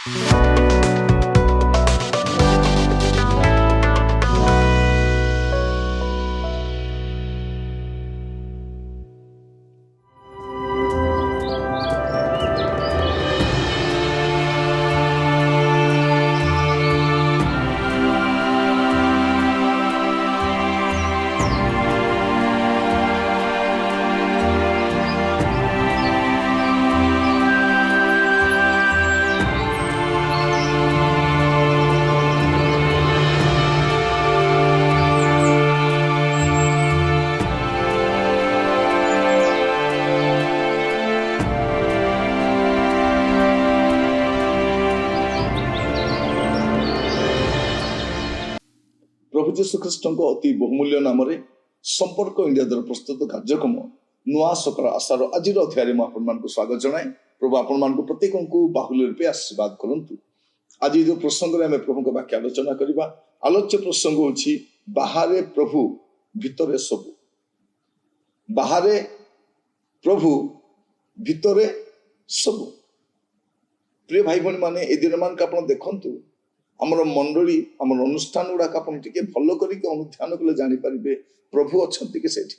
प्रभु जीशु ख्रीष्ट अति बहुमूल्य नाम संपर्क इंडिया द्वारा प्रस्तुत कार्यक्रम नुआ सकाल आशार आज अध्याय में आपण स्वागत जनाए। प्रभु आपण प्रत्येक को बाहुल्य रूपे आशीर्वाद करंतु। आज जो प्रसंग में प्रभु वाक्य आलोचना करवा आलोच्य प्रसंग होछि बाहरे प्रभु भितरे सबु। बाहरे प्रभु भितरे सबु। प्रिय भाई भौणी माने ए दिन मान आप देखंतु आमर मंडली आमर अनुष्ठान गुड़ाक आप भल करके अनुध्यान कले जानीपारे प्रभु अच्छा कि सेठी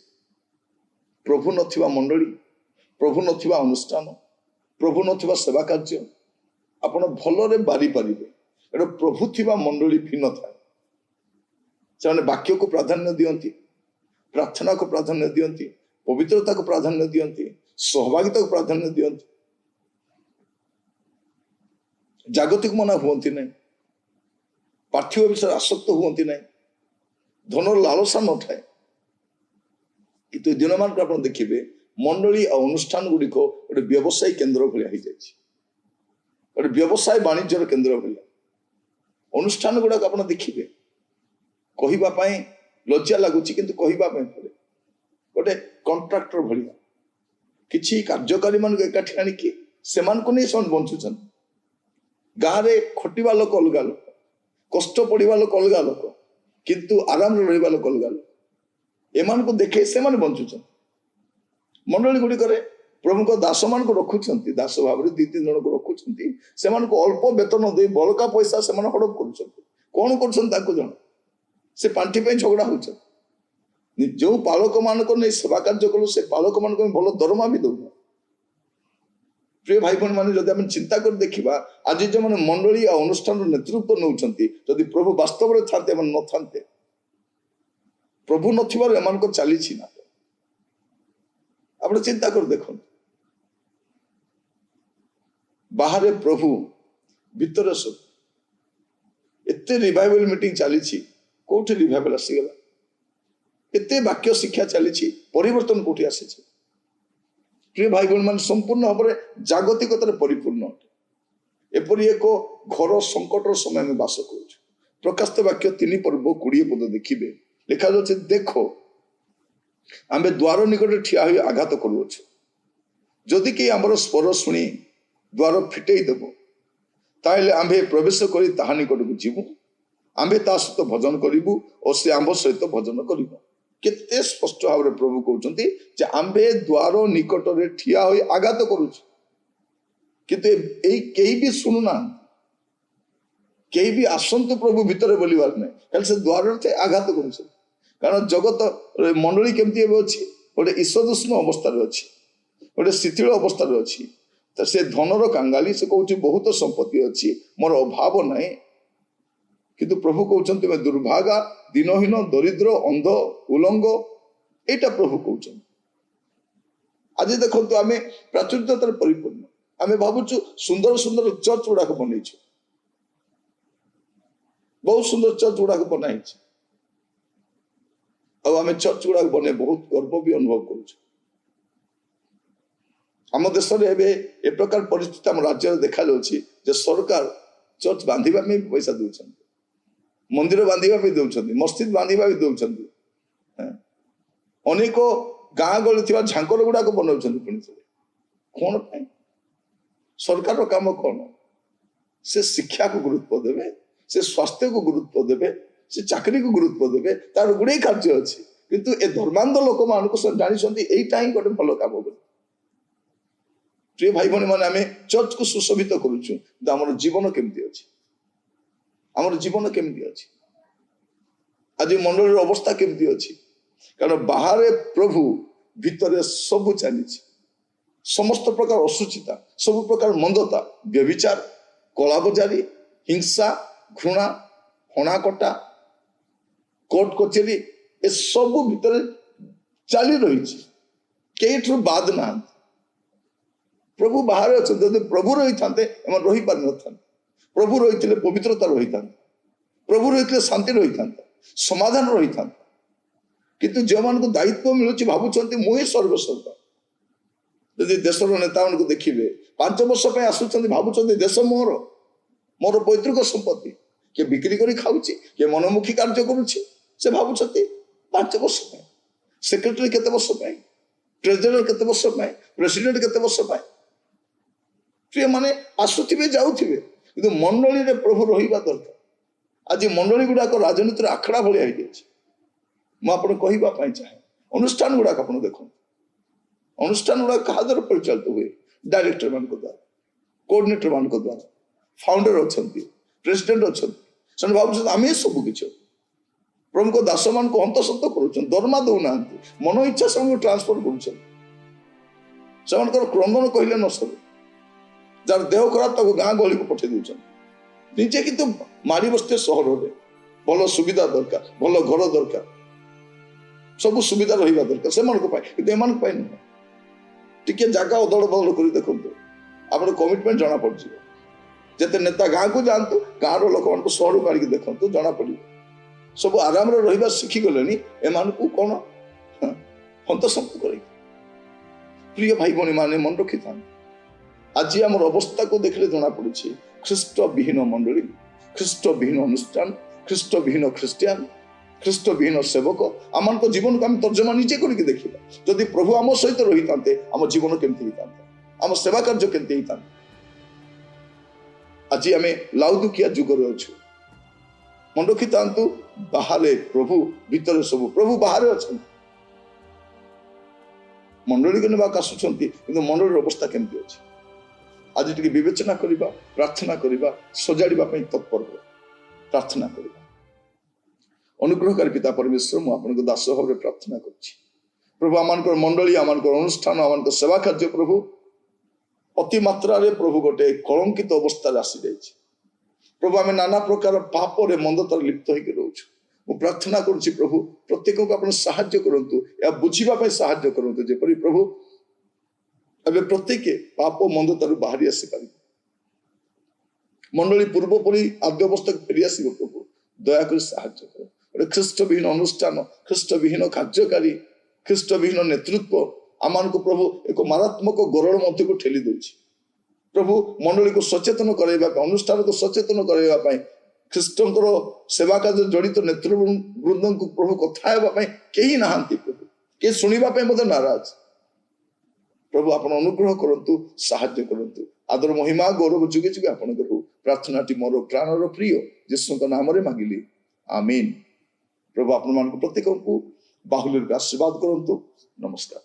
प्रभु नथिबा मंडली प्रभु नथिबा अनुष्ठान प्रभु नथिबा सेवा कार्य आपण भलरे बारी पारे। एटा प्रभु थिबा मंडली भिन्न थाए। से वाक्य को प्राधान्य दियंती, प्रार्थना को प्राधान्य दियंती, पवित्रता को प्राधान्य दियंती, सहभागिता को प्राधान्य दियंती, जागतिक मना हुअंती नहीं, पार्थिव विषय आसक्त हुअंती नहीं, धनर लालसा न थाए। किंतु दिन मान आप देखिए मंडली और अनुष्ठान गुड़िक गोटे व्यवसायी केन्द्र भाया हो जाए, गोटे व्यवसाय वाणिज्यर केन्द्र भाया। अनुष्ठान गुड़ाक आप देखिए कहवाई लज्जा लगुच कि कहवाई पड़े गोटे कंट्राक्टर भाया किसी कार्यकारी मान एकाठी आणिकी से बंचुं। गाँव में खटिवा लोक अलग लोक, कष्ट पड़ा लोक अलग लोक, किंतु आराम रहा लोक अलग लोक। एमान को देखे से बंचुं। मंडली गुड़िक प्रभु दास मान को रखुंट दास भाव में 2-3 जन को रखुंट से अल्प वेतन दे बड़का पैसा से हड़प कौन कर से पांठि झगड़ा हो जो पालक मान सेवा कार्य कलु से पालक मान भल दरमा भी दौना। प्रिय भाई भौणी मैंने जब आम चिंता कर देखा आज जो मैंने मंडली और अनुष्ठान नेतृत्व नौकरी जदि प्रभु वास्तव में था न था प्रभु नमान चली ना आप चिंता कर देख बाहर प्रभु भितर सब एत रिवाइवल मीटिंग चली कौटी रिवाइवल आसीगला एत वाक्य शिक्षा चली परिवर्तन कौटी आसी। प्रिय भाई भौणी मान संपूर्ण भाव में जागतिकतार परिपूर्ण अटे। एपरी एक घर संकटर समय में बास कर प्रकाशित वाक्य 3 पर्व 20 पद देखिए लिखा जाए देखो आमे द्वार निकट ठिया हुई आघात करुअछु जदि कि आमर स्वर शुणी द्वार फिटई देव ताहले आम्भे प्रवेश करी ताहा निकट को जीवु आम्भे ता सहित भजन करिबु और से आम्भ सहित भजन करिबु। केते स्पष्ट भाव में प्रभु कहते जे आम्भे द्वार निकट रे ठिया होई आघात करुछु किंतु एई केही भी सुनुना केही भी आसंतु प्रभु भितर बोलिबार नै खाली से द्वार थे आघात करुछु। कारण जगत मंडली केमती अच्छी गोटे ईशदूष्ण अवस्था अच्छी गोटे शिथिल अवस्था अच्छी तो से धनर कांगाली से कहूँ बहुत संपत्ति अच्छी मोर अभाव ना किंतु प्रभु कहते मैं दुर्भागा दिनहीन दरिद्र अंध उलंग एटा प्रभु कहते। आज देखो आम प्राचुर्यतार परिपूर्ण आम भावुँ सुंदर सुंदर चर्च गुड़ाक बनई बहुत सुंदर चर्च गुड़ाक बनाई आम चर्च गुड़ाक बने बहुत गर्व भी अनुभव करुँ। आम देश में ए प्रकार परिस्थिति आम राज्य देखा जाए सरकार चर्च बांधिबा में भी पैसा दौरान मंदिर बांधिबा भी दौरान मस्जिद बांधिबा भी दौरान अनेक गाँ गली थी झांकर गुड़ाक बनाऊँ पुणी कौन सरकार काम कौन से शिक्षा को गुरुत्व देवे से स्वास्थ्य को गुरुत्व देवे से चाकरी को गुरुत्व देवे तार गुड़े कार्य अच्छी किंतु ए धर्मांध लोक मान जानते यहीटा ही गोटे भल कम। प्रिय भाई भौणी मैंने आम चर्च को सुशोभित करुचु आम जीवन केमती अच्छी आम जीवन केमती अच्छी आज मंडल अवस्था केमती अच्छी कारण बाहर प्रभु भितर सब चली समस्त प्रकार असुचिता सब प्रकार मंदता व्यभिचार कलाबजारी हिंसा घृणा हणाकटा कोर्ट कचेरी ए सब भितर चली रही कई बाद ना प्रभु बाहर अच्छे प्रभु रही था रही पार न था प्रभु रही पवित्रता रही था प्रभु रही शांति रही था समाधान रही था किंतु जो मान को दायित्व मिलूँ भावुं मुझे सर्वस्व यदि देशर नेता मान देखिए 5 वर्ष आसुच्च भावुं देश मोर मोर पैतृक संपत्ति किए बिक्री कर खाऊँ किए मनमुखी कार्य करुच्चे से भावुं 5 वर्ष सेक्रेटरी केते वर्ष ट्रेजरर केते वर्ष प्रेसिडेंट केते वर्ष प्रिय माने आसुवे जाऊे कि मंडली रे प्रभु रहा दरकार आज मंडली गुड़ाक राजनीति आखड़ा भाया मुझे चाहे अनुष्ठान गुड़ाक आप देखो अनुष्ठान गुड़ा क्या द्वारा परिचालित हुए डायरेक्टर मान द्वारा कोऑर्डिनेटर मान द्वारा फाउंडर अच्छा प्रेसिडेंट अच्छा भाव आम सब किसी प्रभु दास मान को हंतसंत कर दरमा दौना मन इच्छा से ट्रांसफर कर क्रंदन कहले न सर जार देह खराब गाँ गहली को पठे दौरान निजे कि मारी बसते सहर में भल सुविधा दरकार भल घर दरकार सब सुविधा रहा दरकार से नुह टिके जगह अदल बदल कर देखो आप कमिटमेंट जना पड़ जिते नेता गाँ को जातु गाँव लोक मान सहर को आगे देखो जना पड़ सब आराम रहा शिखिगले एम कौन हंतसंत कर प्रिय भाई भौणी मैंने मन रखी था आज आम अवस्था को देखले जना पड़ी ख्रीष्ट विहीन मंडली ख्रीष्ट विहीन अनुष्ठान ख्रीष्ट विहीन ख्रीस्टियान ख्रीष्ट विहीन सेवक आम जीवन को आम तर्जमा निजे करके देखा जदि प्रभु आम सहित रही था आम जीवन केमती होता आम सेवा कार्य केमती होता आज आम लाउदुकिया जुगर अच्छु मन रखी था बाहर प्रभु भीतर सब प्रभु बाहर अच्छा मंडली को नेबाक आसुंच मंडली अवस्था केमती अच्छी आज टी विवेचना करवा प्रार्थना करवा सजाड़ा तत्पर हो प्रार्थना करवा अनुग्रहकारी पिता परमेश्वर मुझे दास भाव प्रार्थना कर प्रभु आम मंडली आम अनुष्ठान आम सेवा कार्य प्रभु अति मात्रा रे प्रभु गोटे कलंकित अवस्था आसी जाइए प्रभु आम नाना प्रकार पाप रे मंदतार लिप्त होकर रोचु मु प्रार्थना करुच्ची प्रभु प्रत्येक को आप साहाय्य करंतु या बुझीबा साहाय्य करंतु जेपरि प्रभु अबे प्रत्येक पाप मंदतार बाहरी आसी पार मंडली पूर्वपरी आद्य अवस्था फेरी आस प्रभु दयाक साहाय्य कर ख्रीष्ट विहीन अनुष्ठान ख्रीष्ट विहीन कार्यकारी ख्रीष्ट विहीन नेतृत्व आम को प्रभु एक मारात्मक गरल मध्य को ठेली दौर प्रभु मंडली को सचेतन करवा अनुष्ठान को सचेतन करने ख्रीष्टर सेवा कार्य जड़ित नेतृवृंद को प्रभु कथा कहीं ना प्रभु किए शुणापी मत नाराज प्रभु आप अनुग्रह करंतु साहाय्य करंतु आदर महिमा गौरव जुगे जुगे आपण करू प्रार्थना मोर प्राणर प्रिय यीशु नाम मांगिली आमीन प्रभु आपण मान प्रत्येक को बाहुल्य आशीर्वाद करंतु नमस्कार।